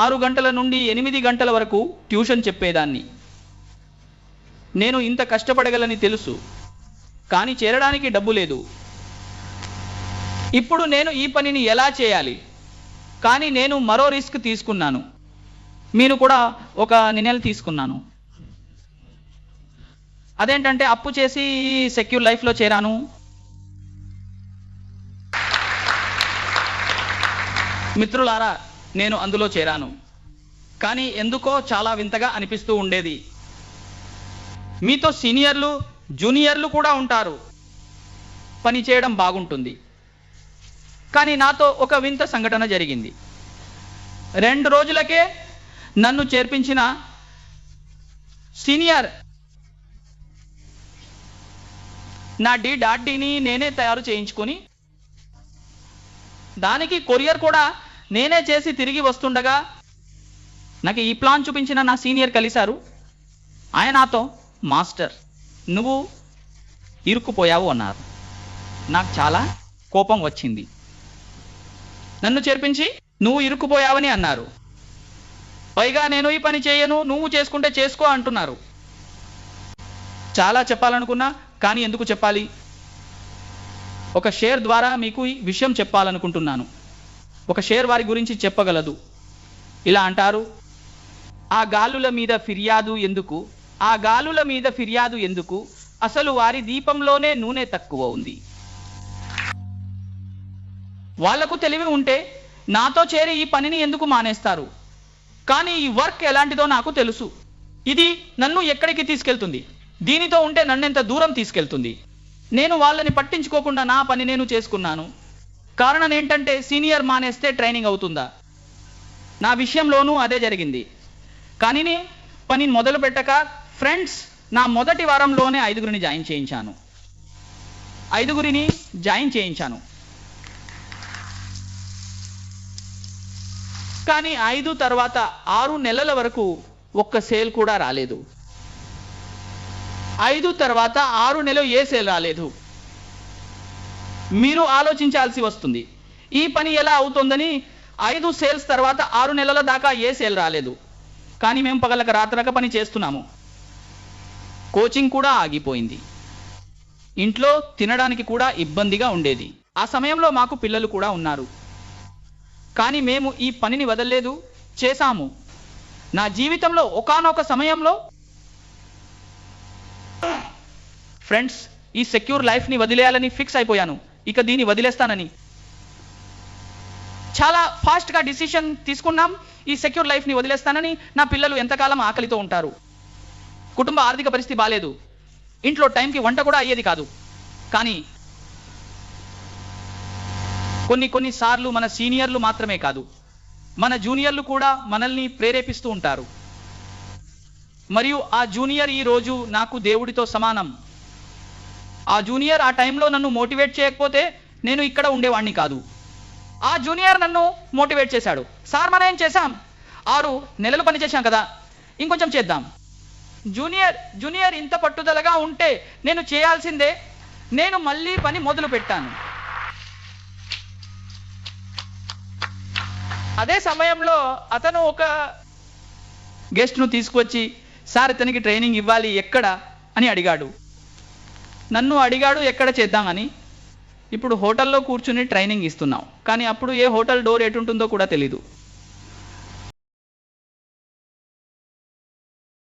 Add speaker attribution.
Speaker 1: 6 గంటల నుండి 8 గంటల వరకు ట్యూషన్ చెప్పేదాన్ని. నేను ఇంత కష్టపడగలని తెలుసు, కానీ చేరడానికి డబ్బు లేదు. ఇప్పుడు నేను ఈ పనిని ఎలా చేయాలి? కానీ నేను మరో రిస్క్ తీసుకున్నాను. నేను కూడా ఒక నిర్ణయం తీసుకున్నాను. అదేంటంటే అప్పు చేసి సెక్యూర్ లైఫ్లో చేరాను. మిత్రులారా, నేను అందులో చేరాను. కానీ ఎందుకో చాలా వింతగా అనిపిస్తూ ఉండేది. మీతో సీనియర్లు, జూనియర్లు కూడా ఉంటారు. పని చేయడం బాగుంటుంది. కానీ నాతో ఒక వింత సంఘటన జరిగింది. 2 రోజులకే నన్ను చేర్పించిన సీనియర్ నా డాడీని నేనే తయారు చేయించుకొని, దానికి కొరియర్ కూడా నేనే చేసి తిరిగి వస్తుండగా నాకు ఈ ప్లాన్ చూపించిన నా సీనియర్ కలిశారు. ఆయన నాతో, మాస్టర్, నువ్వు ఇరుక్కుపోయావు అన్నారు. నాకు చాలా కోపం వచ్చింది. నన్ను చేర్పించి నువ్వు ఇరుక్కుపోయావని అన్నారు. పైగా నేను ఈ పని చేయను, నువ్వు చేసుకుంటే చేసుకో అంటున్నారు. చాలా చెప్పాలనుకున్నా, కానీ ఎందుకు చెప్పాలి? ఒక షేర్ ద్వారా మీకు ఈ విషయం చెప్పాలనుకుంటున్నాను. ఒక షేర్ వారి గురించి చెప్పగలదు. ఇలా అంటారు, ఆ గాలుల మీద ఫిర్యాదు ఎందుకు, ఆ గాలుల మీద ఫిర్యాదు ఎందుకు, అసలు వారి దీపంలోనే నూనె తక్కువ ఉంది. వాళ్లకు తెలివి ఉంటే నాతో చేరి ఈ పనిని ఎందుకు మానేస్తారు? కానీ ఈ వర్క్ ఎలాంటిదో నాకు తెలుసు. ఇది నన్ను ఎక్కడికి తీసుకెళ్తుంది, దీనితో ఉంటే నన్నెంత దూరం తీసుకెళ్తుంది. నేను వాళ్ళని పట్టించుకోకుండా నా పని నేను చేసుకున్నాను. కారణం ఏంటంటే సీనియర్ మానేస్తే ట్రైనింగ్ అవుతుందా? నా విషయంలోనూ అదే జరిగింది. కానీ పని మొదలు పెట్టక ఫ్రెండ్స్, నా మొదటి వారంలోనే 5గురిని జాయిన్ చేయించాను. 5గురిని జాయిన్ చేయించాను. కానీ 5 తర్వాత 6 నెలల వరకు ఒక్క సేల్ కూడా రాలేదు. 5 తర్వాత 6 నెలలు ఏ సేల్ రాలేదు. మీరు ఆలోచించాల్సి వస్తుంది, ఈ పని ఎలా అవుతుందని. 5 సేల్స్ తర్వాత 6 నెలల దాకా ఏ సేల్ రాలేదు. కానీ మేము పగలక రాత్రక పని చేస్తున్నాము. కోచింగ్ కూడా ఆగిపోయింది. ఇంట్లో తినడానికి కూడా ఇబ్బందిగా ఉండేది. ఆ సమయంలో మాకు పిల్లలు కూడా ఉన్నారు. కానీ మేము ఈ పనిని వదలలేదు, చేశాము. నా జీవితంలో ఒకానొక సమయంలో ఫ్రెండ్స్, ఈ సెక్యూర్ లైఫ్ని వదిలేయాలని ఫిక్స్ అయిపోయాను. ఇక దీన్ని వదిలేస్తానని చాలా ఫాస్ట్గా డిసిషన్ తీసుకున్నాం. ఈ సెక్యూర్ లైఫ్ని వదిలేస్తానని. నా పిల్లలు ఎంతకాలం ఆకలితో ఉంటారు? కుటుంబ ఆర్థిక పరిస్థితి బాలేదు. ఇంట్లో టైంకి వంట కూడా అయ్యేది కాదు. కానీ కొన్నిసార్లు మన సీనియర్లు మాత్రమే కాదు, మన జూనియర్లు కూడా మనల్ని ప్రేరేపిస్తూ ఉంటారు. మరియు ఆ జూనియర్ ఈరోజు నాకు దేవుడితో సమానం. ఆ జూనియర్ ఆ టైంలో నన్ను మోటివేట్ చేయకపోతే నేను ఇక్కడ ఉండేవాడిని కాదు. ఆ జూనియర్ నన్ను మోటివేట్ చేశాడు. సార్, మనం ఏం చేశాం? 6 నెలలు పని చేశాం కదా, ఇంకొంచెం చేద్దాం. జూనియర్ ఇంత పట్టుదలగా ఉంటే నేను చేయాల్సిందే. నేను మళ్ళీ పని మొదలు పెట్టాను. అదే సమయంలో అతను ఒక గెస్ట్ను తీసుకువచ్చి, సార్, ఇతనికి ట్రైనింగ్ ఇవ్వాలి, ఎక్కడ అని అడిగాడు. నన్ను అడిగాడు ఎక్కడ చేద్దామని. ఇప్పుడు హోటల్లో కూర్చుని ట్రైనింగ్ ఇస్తున్నాం. కానీ అప్పుడు ఏ హోటల్ డోర్ ఎటుంటుందో కూడా తెలీదు.